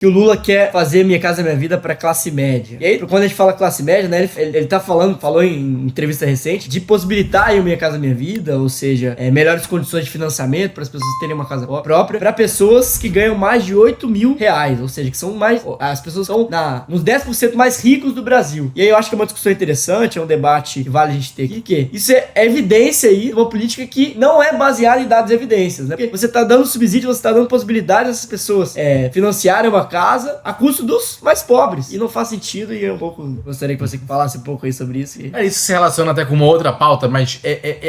que o Lula quer fazer Minha Casa Minha Vida pra classe média. E aí, quando a gente fala classe média, né, ele falou em entrevista recente de possibilitar aí o Minha Casa Minha Vida, ou seja, melhores condições de financiamento para as pessoas terem uma casa própria, para pessoas que ganham mais de 8 mil reais, ou seja, que são mais, as pessoas são nos 10% mais ricos do Brasil. E aí eu acho que é uma discussão interessante, é um debate que vale a gente ter aqui, que isso é evidência aí de uma política que não é baseada em dados e evidências, né? Porque você tá dando subsídio, você tá dando possibilidade dessas pessoas financiarem uma casa a custo dos mais pobres. E não faz sentido, e eu gostaria que você falasse um pouco aí sobre isso. Isso se relaciona até com uma outra pauta, mas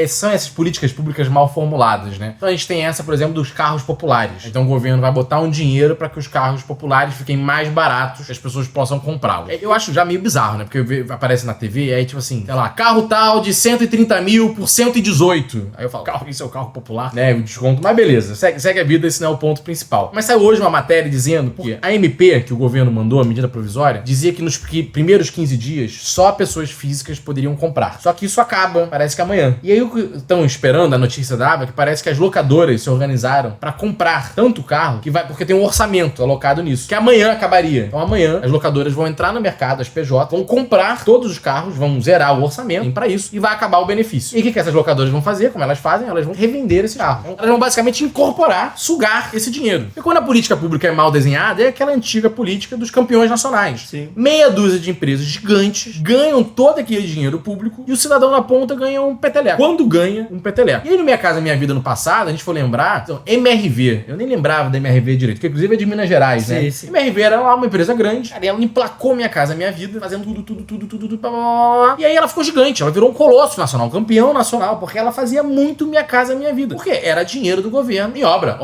são essas políticas públicas mal formuladas, né? Então a gente tem essa, por exemplo, dos carros populares. Então o governo vai botar um dinheiro para que os carros populares fiquem mais baratos, que as pessoas possam comprá-los. Eu acho já meio bizarro, né? Porque aparece na TV e aí tipo assim, sei lá, carro tal de 130 mil por 118. Aí eu falo, isso é o carro popular, né? O desconto, mas beleza, segue a vida, esse não é o ponto principal. Mas saiu hoje uma matéria dizendo que a MP que o governo mandou, a medida provisória, dizia que nos primeiros 15 dias só pessoas físicas poderiam comprar. Só que isso acaba, parece que amanhã. E aí o que estão esperando, a notícia dava, que parece que as locadoras se organizaram para comprar tanto carro que vai, porque tem um orçamento alocado nisso, que amanhã acabaria. Então amanhã as locadoras vão entrar no mercado, as PJ, vão comprar todos os carros, vão zerar o orçamento para isso e vai acabar o benefício. E o que essas locadoras vão fazer? Como elas fazem? Elas vão revender esse carro. Então, elas vão basicamente incorporar, sugar esse dinheiro. E quando a política pública é mal desenhada, é aquela antiga política dos campeões nacionais. Sim. Meia dúzia de empresas gigantes ganham todo aquele dinheiro público e o cidadão na ponta ganha um peteleco. Quando ganha um peteleco. E aí no Minha Casa Minha Vida no passado, a gente for lembrar, então, MRV. Eu nem lembrava da MRV direito, que inclusive é de Minas Gerais, né? Sim. MRV era lá uma empresa grande, cara, e ela emplacou Minha Casa Minha Vida, fazendo tudo, blá, blá, blá. E aí ela ficou gigante, ela virou um colosso nacional, um campeão nacional, porque ela fazia muito Minha Casa Minha Vida. Porque era dinheiro do governo em obra.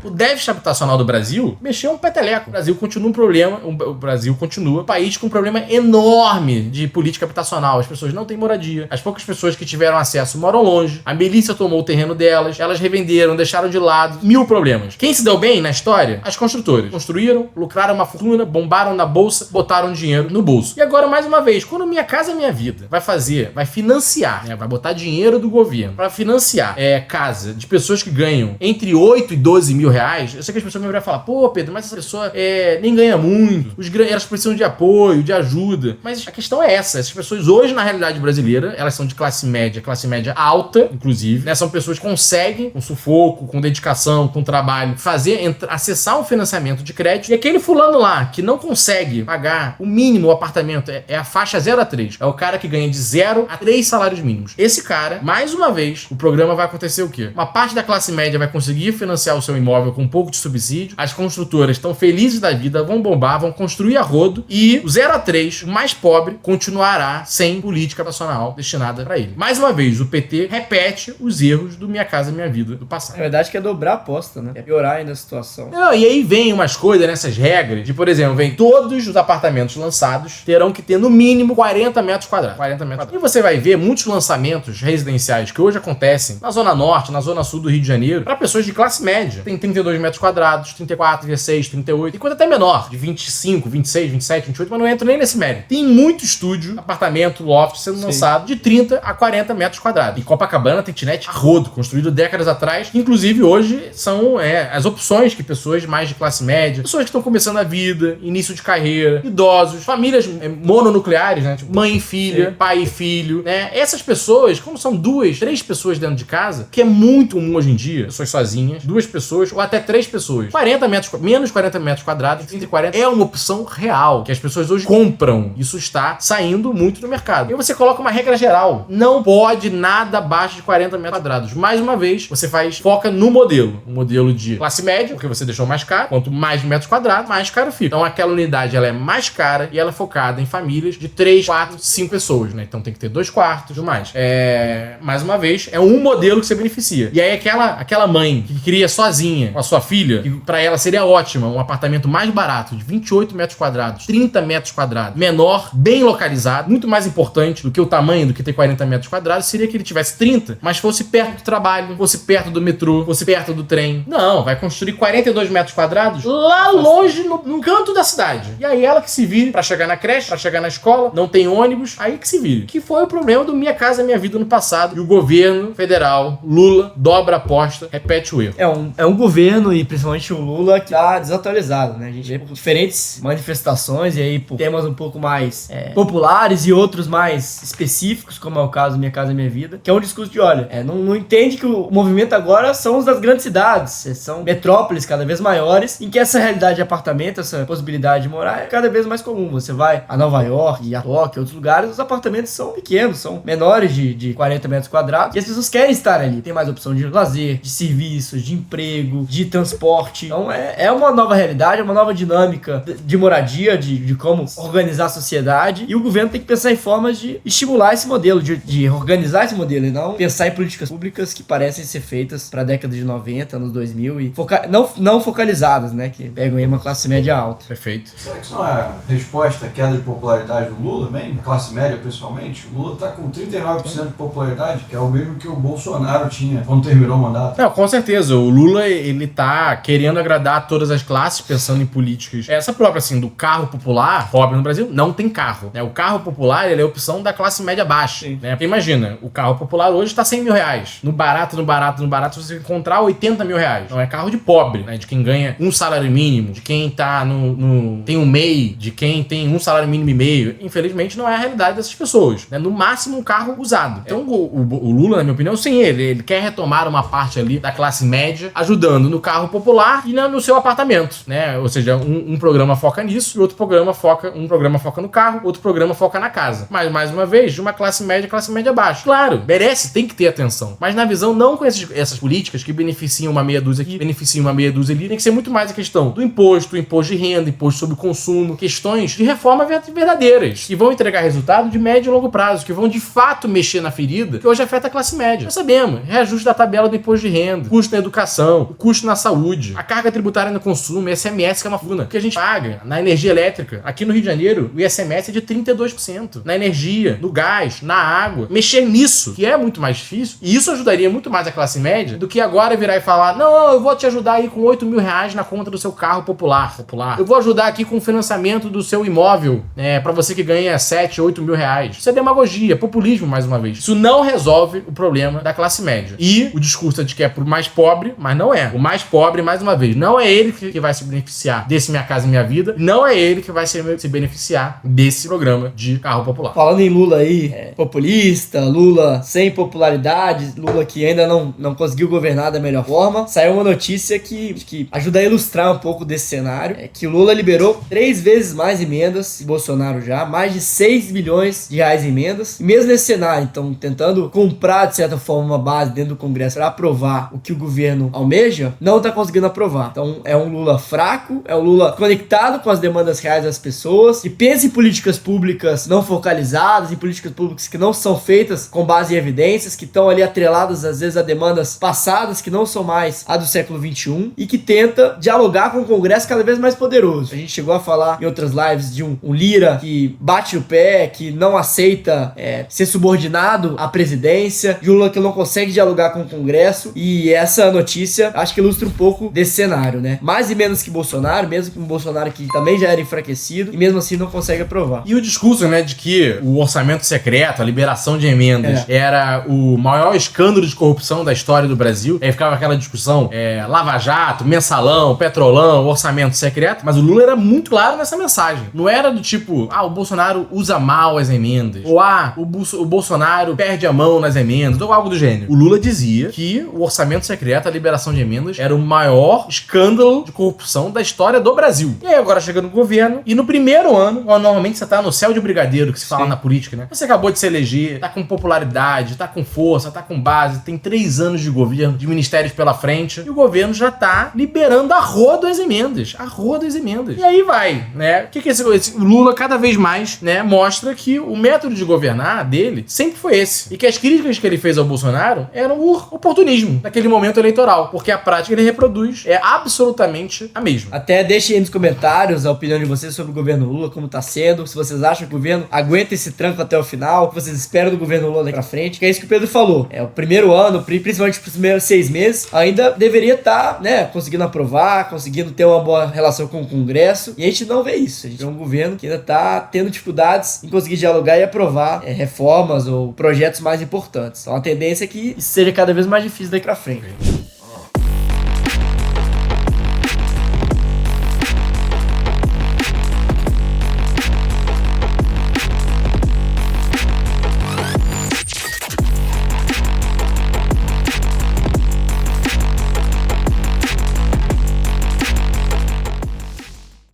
O déficit habitacional do Brasil mexeu um peteleco. O Brasil continua um problema, o país com um problema enorme de política habitacional. As pessoas não têm moradia. As poucas pessoas que tiveram acesso moram longe. A milícia tomou o terreno delas, elas revenderam, deixaram de lado. 1000 problemas. Quem se deu bem na história? As construtoras. Construíram, lucraram uma fortuna, bombaram na bolsa, botaram dinheiro no bolso. E agora, mais uma vez, quando Minha Casa Minha Vida vai financiar, né, vai botar dinheiro do governo para financiar casa de pessoas que ganham entre 8 e 12 mil reais, eu sei que as pessoas vão falar, pô, Pedro, mas essa pessoa nem ganha muito, elas precisam de apoio, de ajuda. Mas a questão é essa, essas pessoas hoje na realidade brasileira, elas são de classe média alta, inclusive, né? São pessoas que conseguem, com sufoco, com dedicação, com trabalho, acessar um financiamento de crédito, e aquele fulano lá, que não consegue pagar o mínimo, o apartamento, é a faixa 0 a 3, é o cara que ganha de 0 a 3 salários mínimos. Esse cara, mais uma vez, o programa vai acontecer o quê? Uma parte da classe média vai conseguir financiar o seu imóvel com um pouco de subsídio, as construtoras estão felizes da vida, vão bombar, vão construir a rodo, e o 0 a 3, o mais pobre, continuará sem política nacional destinada para ele. Mais uma vez, o PT repete os erros do Minha Casa Minha Vida do passado. Na verdade, que é dobrar a aposta, né? É piorar ainda a situação. Não, e aí vem umas coisas nessas regras, de, por exemplo, vem todos os apartamentos lançados terão que ter no mínimo 40 metros quadrados. E você vai ver muitos lançamentos residenciais que hoje acontecem na Zona Norte, na Zona Sul do Rio de Janeiro, para pessoas de classe média. Tem 32 metros quadrados, 34, 36, 38, e coisa até menor, de 25, 26, 27, 28, mas não entro nem nesse mérito. Tem muito estúdio, apartamento, loft sendo lançado de 30 a 40 metros quadrados. E Copacabana tem kitnet a rodo, construído décadas atrás, que inclusive hoje são as opções que pessoas mais de classe média, pessoas que estão começando a vida, início de carreira, idosos, famílias mononucleares, né? Tipo, mãe e filha, pai e filho, né? Essas pessoas, como são 2, 3 pessoas dentro de casa, que é muito comum hoje em dia, pessoas sozinhas, 2 pessoas ou até 3 pessoas, menos 40 metros quadrados, 30 e 40, é uma opção real, que as pessoas hoje compram. Isso está saindo muito no mercado. E você coloca uma regra geral, não pode nada abaixo de 40 metros quadrados. Mais uma vez, você foca no modelo. Um modelo de classe média, porque você deixou mais caro. Quanto mais metros quadrados, mais caro fica. Então aquela unidade, ela é mais cara e ela é focada em famílias de 3, 4, 5 pessoas, né? Então tem que ter 2 quartos e tudo mais. Mais uma vez, é um modelo que você beneficia. E aí aquela mãe que cria sozinha com a sua filha, que pra ela seria ótima, um apartamento mais barato, de 28 metros quadrados, 30 metros quadrados, menor, bem localizado, muito mais importante do que o tamanho do que ter 40 metros quadrados, seria que ele tivesse 30, mas fosse perto do trabalho, fosse perto do metrô, fosse perto do trem. Não, vai construir 42 metros quadrados lá longe, no canto da cidade. E aí ela que se vire pra chegar na creche, pra chegar na escola, não tem ônibus, aí que se vire. Que foi o problema do Minha Casa Minha Vida no passado. E o governo federal, Lula, dobra a aposta, repete o erro. É um governo, e principalmente um Lula que tá desatualizado, né? A gente vê por diferentes manifestações e aí por temas um pouco mais populares e outros mais específicos, como é o caso Minha Casa Minha Vida, que é um discurso de, olha, não entende que o movimento agora são os das grandes cidades, são metrópoles cada vez maiores, em que essa realidade de apartamento, essa possibilidade de morar é cada vez mais comum. Você vai a Nova York e a Tóquio, outros lugares, os apartamentos são pequenos, são menores de 40 metros quadrados, e as pessoas querem estar ali. Tem mais opção de lazer, de serviços, de emprego, de transporte. Então é uma nova realidade, é uma nova dinâmica de moradia, de como organizar a sociedade, e o governo tem que pensar em formas de estimular esse modelo, de organizar esse modelo, e não pensar em políticas públicas que parecem ser feitas para a década de 90, anos 2000, e não focalizadas, né, que pegam aí uma classe média alta. Perfeito. Será que isso não é resposta à queda de popularidade do Lula, bem? Classe média, pessoalmente? O Lula está com 39% de popularidade, que é o mesmo que o Bolsonaro tinha quando terminou o mandato. Não, com certeza. O Lula, ele tá querendo agradar todas as classes, pensando em políticas. Essa própria, assim, do carro popular, pobre no Brasil, não tem carro, né? O carro popular, ele é a opção da classe média baixa, né? Porque imagina, o carro popular hoje tá 100 mil reais. No barato, você encontrar 80 mil reais. Então é carro de pobre, né? De quem ganha um salário mínimo, de quem tá tem um MEI, de quem tem um salário mínimo e meio. Infelizmente, não é a realidade dessas pessoas, né? No máximo, um carro usado. Então, o Lula, na minha opinião, sim, ele quer retomar uma parte ali da classe média, ajudando no carro popular e no seu apartamento, né? Ou seja, um programa foca nisso e outro programa foca no carro, outro programa foca na casa. Mas, mais uma vez, de uma classe média baixa. Claro, merece, tem que ter atenção. Mas na visão, não com essas políticas que beneficiam uma meia dúzia aqui, beneficiam uma meia dúzia ali, tem que ser muito mais a questão do imposto de renda, imposto sobre o consumo, questões de reforma verdadeiras, que vão entregar resultado de médio e longo prazo, que vão de fato mexer na ferida, que hoje afeta a classe média. Nós sabemos, reajuste da tabela do imposto de renda, custo na educação, o custo na saúde, a carga tributária no consumo, ICMS, que é uma funa, que a gente paga na energia elétrica. Aqui no Rio de Janeiro, o ICMS é de 32%. Na energia, no gás, na água. Mexer nisso, que é muito mais difícil, e isso ajudaria muito mais a classe média do que agora virar e falar, não, eu vou te ajudar aí com 8 mil reais na conta do seu carro popular. Eu vou ajudar aqui com o financiamento do seu imóvel, pra você que ganha 7, 8 mil reais. Isso é demagogia, populismo, mais uma vez. Isso não resolve o problema da classe média. E o discurso é de que é pro mais pobre, mas não é. O mais pobre, mais uma vez, não é ele que vai se beneficiar desse Minha Casa Minha Vida, não é ele que vai se beneficiar desse programa de carro popular. Falando em Lula aí, populista, Lula sem popularidade, Lula que ainda não conseguiu governar da melhor forma, saiu uma notícia que ajuda a ilustrar um pouco desse cenário, que o Lula liberou 3 vezes mais emendas que Bolsonaro já, mais de 6 bilhões de reais em emendas, e mesmo nesse cenário, então, tentando comprar, de certa forma, uma base dentro do Congresso para aprovar o que o governo almeja, não tá conseguindo aprovar. Então, é um Lula fraco, é um Lula conectado com as demandas reais das pessoas, que pensa em políticas públicas não focalizadas, em políticas públicas que não são feitas com base em evidências, que estão ali atreladas, às vezes, a demandas passadas, que não são mais a do século XXI, e que tenta dialogar com o Congresso cada vez mais poderoso. A gente chegou a falar em outras lives de um Lira que bate o pé, que não aceita ser subordinado à presidência, de um Lula que não consegue dialogar com o Congresso, e essa notícia acho que ilustra um pouco desse cenário, né? Mais e menos que Bolsonaro, mesmo que um Bolsonaro que também já era enfraquecido, e mesmo assim não consegue aprovar. E o discurso, né, de que o orçamento secreto, a liberação de emendas, era o maior escândalo de corrupção da história do Brasil. Aí ficava aquela discussão, Lava Jato, mensalão, petrolão, orçamento secreto, mas o Lula era muito claro nessa mensagem. Não era do tipo, o Bolsonaro usa mal as emendas, ou o Bolsonaro perde a mão nas emendas, ou algo do gênero. O Lula dizia que o orçamento secreto, a liberação de emendas, era o maior escândalo de corrupção da história do Brasil. E aí agora chega no governo, e no primeiro ano, normalmente você tá no céu de brigadeiro, que se fala na política, né? Você acabou de se eleger, tá com popularidade, tá com força, tá com base, tem 3 anos de governo, de ministérios pela frente, e o governo já tá liberando a rodo as emendas. E aí vai, né? O que esse Lula cada vez mais, né, mostra que o método de governar dele sempre foi esse. E que as críticas que ele fez ao Bolsonaro eram o oportunismo naquele momento eleitoral, porque a prática ele reproduz é absolutamente a mesma. Até deixem aí nos comentários a opinião de vocês sobre o governo Lula, como tá sendo, se vocês acham que o governo aguenta esse tranco até o final, o que vocês esperam do governo Lula daqui pra frente, que é isso que o Pedro falou. O primeiro ano, principalmente os primeiros 6 meses, ainda deveria estar, né, conseguindo aprovar, conseguindo ter uma boa relação com o Congresso, e a gente não vê isso. A gente vê um governo que ainda tá tendo dificuldades em conseguir dialogar e aprovar reformas ou projetos mais importantes. Então a tendência é que isso seja cada vez mais difícil daqui pra frente.